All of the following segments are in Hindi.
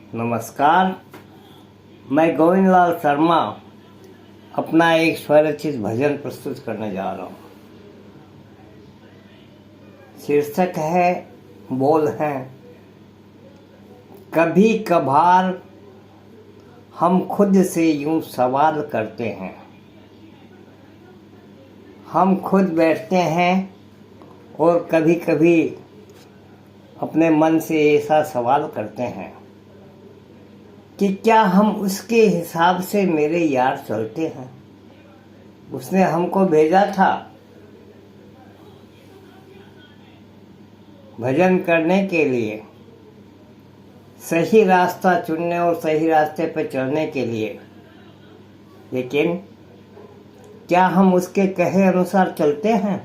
नमस्कार। मैं गोविंद लाल शर्मा अपना एक स्वरचित भजन प्रस्तुत करने जा रहा हूँ। शीर्षक है बोल हैं। कभी कभार हम खुद से यूं सवाल करते हैं, हम खुद बैठते हैं और कभी कभी अपने मन से ऐसा सवाल करते हैं कि क्या हम उसके हिसाब से मेरे यार चलते हैं। उसने हमको भेजा था भजन करने के लिए, सही रास्ता चुनने और सही रास्ते पर चलने के लिए, लेकिन क्या हम उसके कहे अनुसार चलते हैं?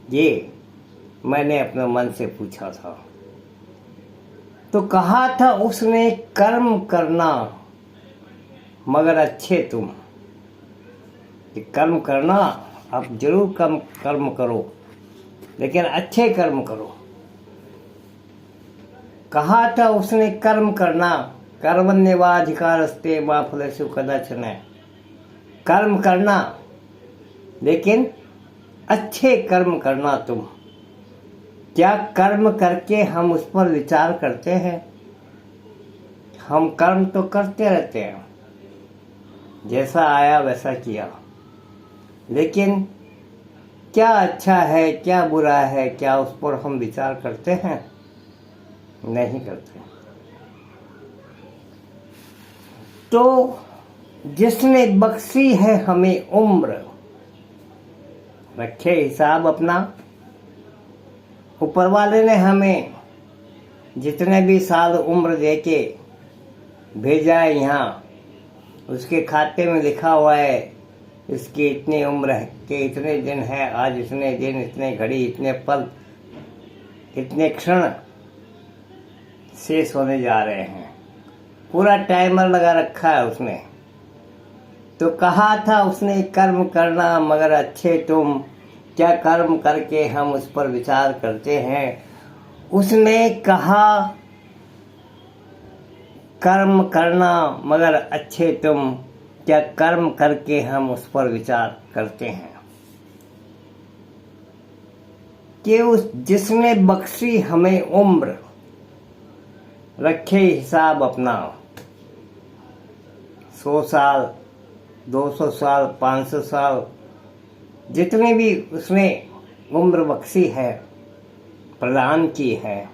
ये मैंने अपने मन से पूछा था। तो कहा था उसने कर्म करना मगर अच्छे तुम, कि कर्म करना आप जरूर कर्म करो, लेकिन अच्छे कर्म करो। कहा था उसने कर्म करना, कर्मण्येवाधिकारस्ते मा फलेषु कदाचन, कर्म करना लेकिन अच्छे कर्म करना तुम। क्या कर्म करके हम उस पर विचार करते हैं? हम कर्म तो करते रहते हैं, जैसा आया वैसा किया, लेकिन क्या अच्छा है क्या बुरा है, क्या उस पर हम विचार करते हैं? नहीं करते। तो जिसने बख्शी है हमें उम्र, रखे हिसाब अपना। ऊपर वाले ने हमें जितने भी साल उम्र देके भेजा है यहाँ, उसके खाते में लिखा हुआ है इसकी इतनी उम्र है कि इतने दिन है, आज इतने दिन, इतने घड़ी, इतने पल, इतने क्षण शेष होने जा रहे हैं। पूरा टाइमर लगा रखा है उसने। तो कहा था उसने कर्म करना मगर अच्छे तुम, क्या कर्म करके हम उस पर विचार करते हैं? उसने कहा कर्म करना मगर अच्छे तुम, क्या कर्म करके हम उस पर विचार करते हैं? कि उस जिसने बख्शी हमें उम्र, रखे हिसाब अपना। 100 साल, 200 साल, 500 साल, जितने भी उसने उम्र बख्शी है, प्रदान की है।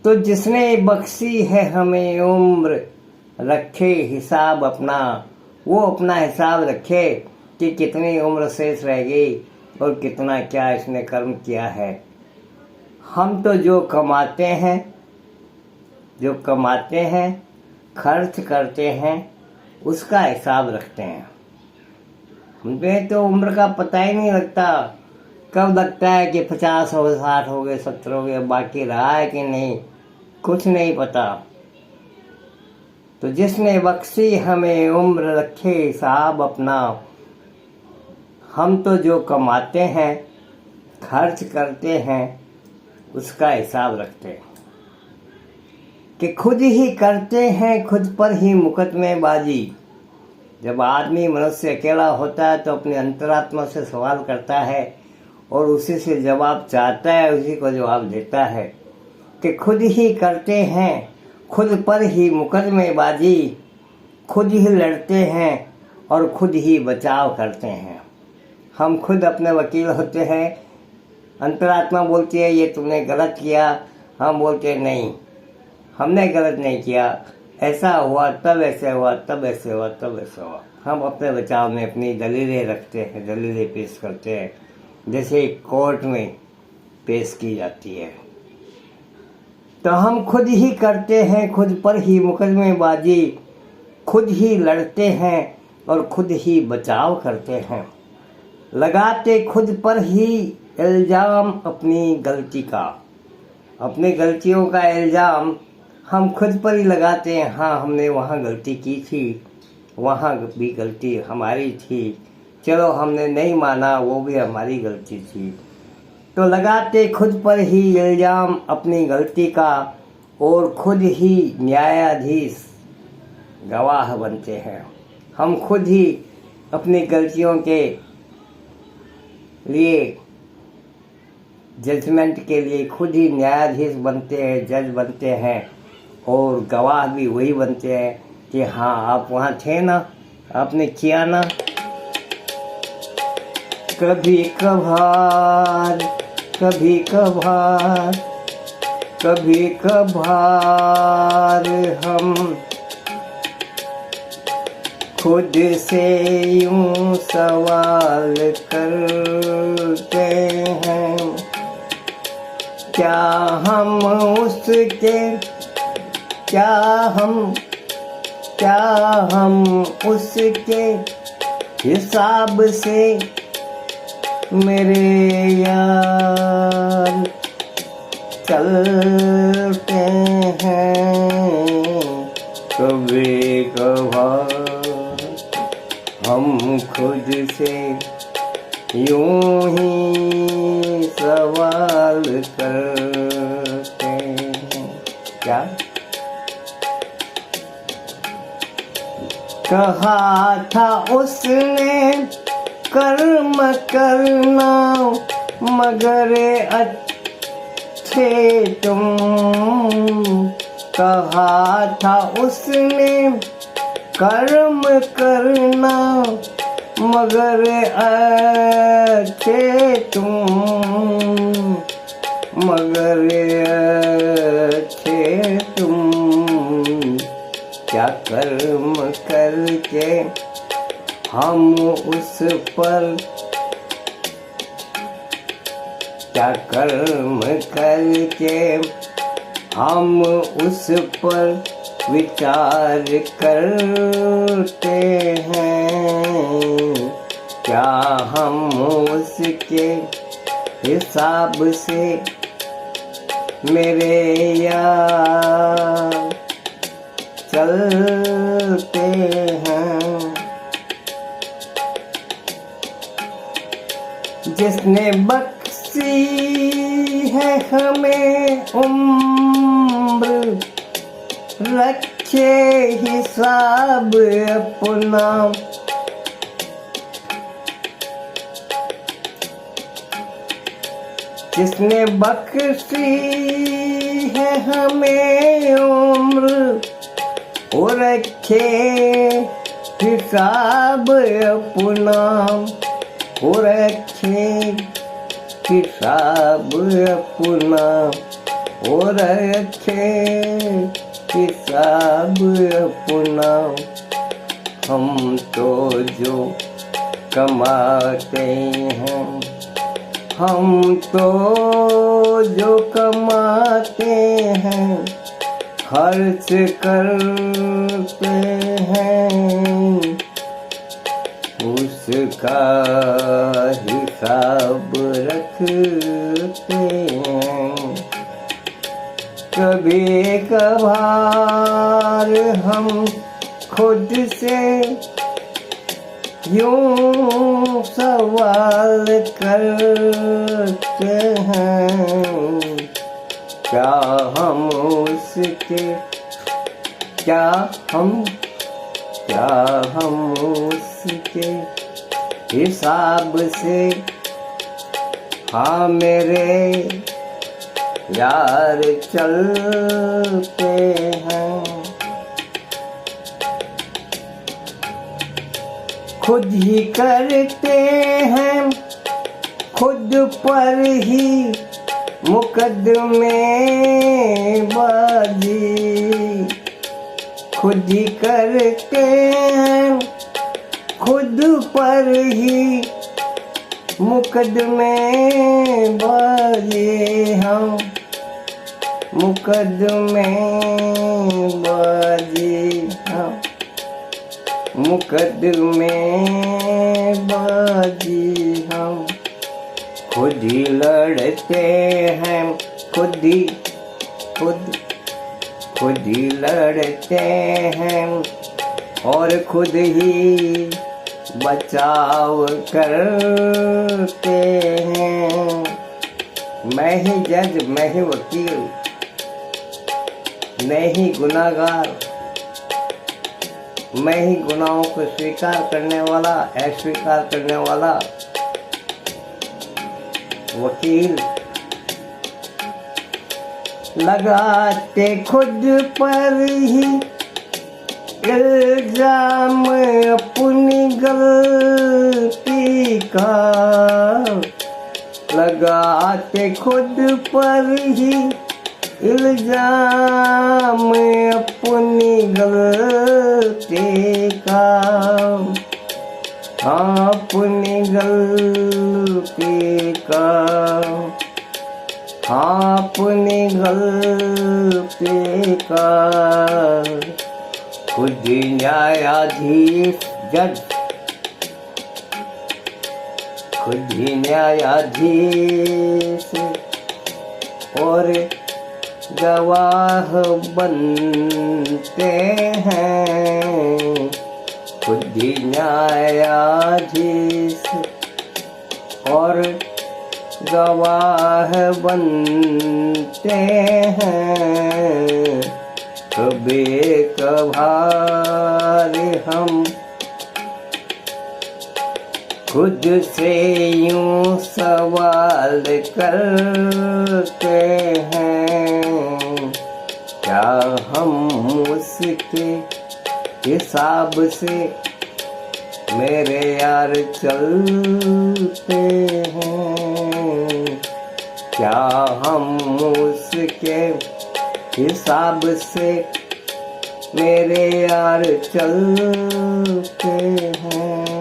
तो जिसने बख्शी है हमें उम्र, रखे हिसाब अपना, वो अपना हिसाब रखे कि कितनी उम्र शेष रह गई और कितना क्या इसने कर्म किया है। हम तो जो कमाते हैं, खर्च करते हैं, उसका हिसाब रखते हैं। हमें तो उम्र का पता ही नहीं लगता। कब लगता है कि 50 हो गए, 60 हो गए, 70 हो गए, बाकी रहा है कि नहीं, कुछ नहीं पता। तो जिसने बख्शी हमें उम्र, रखे हिसाब अपना। हम तो जो कमाते हैं, खर्च करते हैं, उसका हिसाब रखते हैं। कि खुद ही करते हैं खुद पर ही मुकदमेबाजी। जब आदमी मनुष्य अकेला होता है तो अपनी अंतरात्मा से सवाल करता है और उसी से जवाब चाहता है, उसी को जवाब देता है। कि खुद ही करते हैं खुद पर ही मुकदमेबाजी, खुद ही लड़ते हैं और खुद ही बचाव करते हैं। हम खुद अपने वकील होते हैं। अंतरात्मा बोलती है ये तुमने गलत किया, हम बोलते हैं नहीं, हमने गलत नहीं किया, ऐसा हुआ तब ऐसे हुआ, तब ऐसे हुआ, तब ऐसे हुआ। हम अपने बचाव में अपनी दलीलें रखते हैं, दलीलें पेश करते हैं, जैसे कोर्ट में पेश की जाती है। तो हम खुद ही करते हैं खुद पर ही मुकदमेबाजी, खुद ही लड़ते हैं और खुद ही बचाव करते हैं। लगाते खुद पर ही इल्जाम अपनी गलती का, अपनी गलतियों का इल्जाम हम खुद पर ही लगाते हैं। हाँ, हमने वहाँ गलती की थी, वहाँ भी गलती हमारी थी, चलो हमने नहीं माना, वो भी हमारी गलती थी। तो लगाते खुद पर ही इल्जाम अपनी गलती का, और खुद ही न्यायाधीश गवाह बनते हैं। हम खुद ही अपनी गलतियों के लिए जजमेंट के लिए खुद ही न्यायाधीश बनते हैं, जज बनते हैं, और गवाह भी वही बनते हैं कि हाँ आप वहाँ थे ना, आपने किया ना। कभी कभार कभी कभार कभी कभार हम खुद से यूं सवाल करते हैं, क्या हम उसके हिसाब से मेरे यार चलते हैं। कभी कभार हम खुद से यूं ही सवाल करते हैं, क्या कहा था उसने कर्म करना मगर अच्छे तुम, कहा था उसने कर्म करना मगर अच्छे तुम, मगर अच्छे तुम, क्या कर्म करके हम उस पर, क्या कर्म करके हम उस पर विचार करते हैं, क्या हम उसके हिसाब से मेरे यार चलते हैं। जिसने बख्शी है हमें उम्र, रखे हिसाब अपना, जिसने बख्शी है हमें उम्र, वो रखे हिसाब अपना, वो रखे हिसाब अपना, वो रखे हिसाब अपना। हम तो जो कमाते हैं, हम तो जो कमाते हैं, खर्च करते हैं, उसका हिसाब रखते हैं। कभी कभार हम खुद से यूं सवाल करते हैं, क्या हम उसके, क्या हम उसके हिसाब से हाँ मेरे यार चलते हैं। खुद ही करते हैं खुद पर ही मुकदमे बाजी, खुद ही करते हैं खुद पर ही मुकदमे बाजी, हम मुकदमे बाजी, हम मुकदमे बाजी, हम खुद ही लड़ते हैं, खुद ही लड़ते हैं और खुद ही बचाव करते हैं। मैं ही जज, मैं ही वकील, मैं ही गुनाहगार, मैं ही गुनाहों को स्वीकार करने वाला, अस्वीकार करने वाला वकील। लगाते खुद पर ही इल्जाम अपनी गलती का, लगाते खुद पर ही इल्जाम अपनी गलती का, अपनी गलती का, अपनी गलती का। खुद न्यायाधीश जज, खुद ही न्यायाधीश और गवाह बनते हैं, खुद ही न्यायाधीश और गवाह बनते हैं। कभी कभार हम खुद से यूं सवाल करते हैं, क्या हम उसके हिसाब से मेरे यार चलते हैं, क्या हम उसके हिसाब से मेरे यार चलते हैं।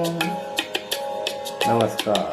नमस्कार।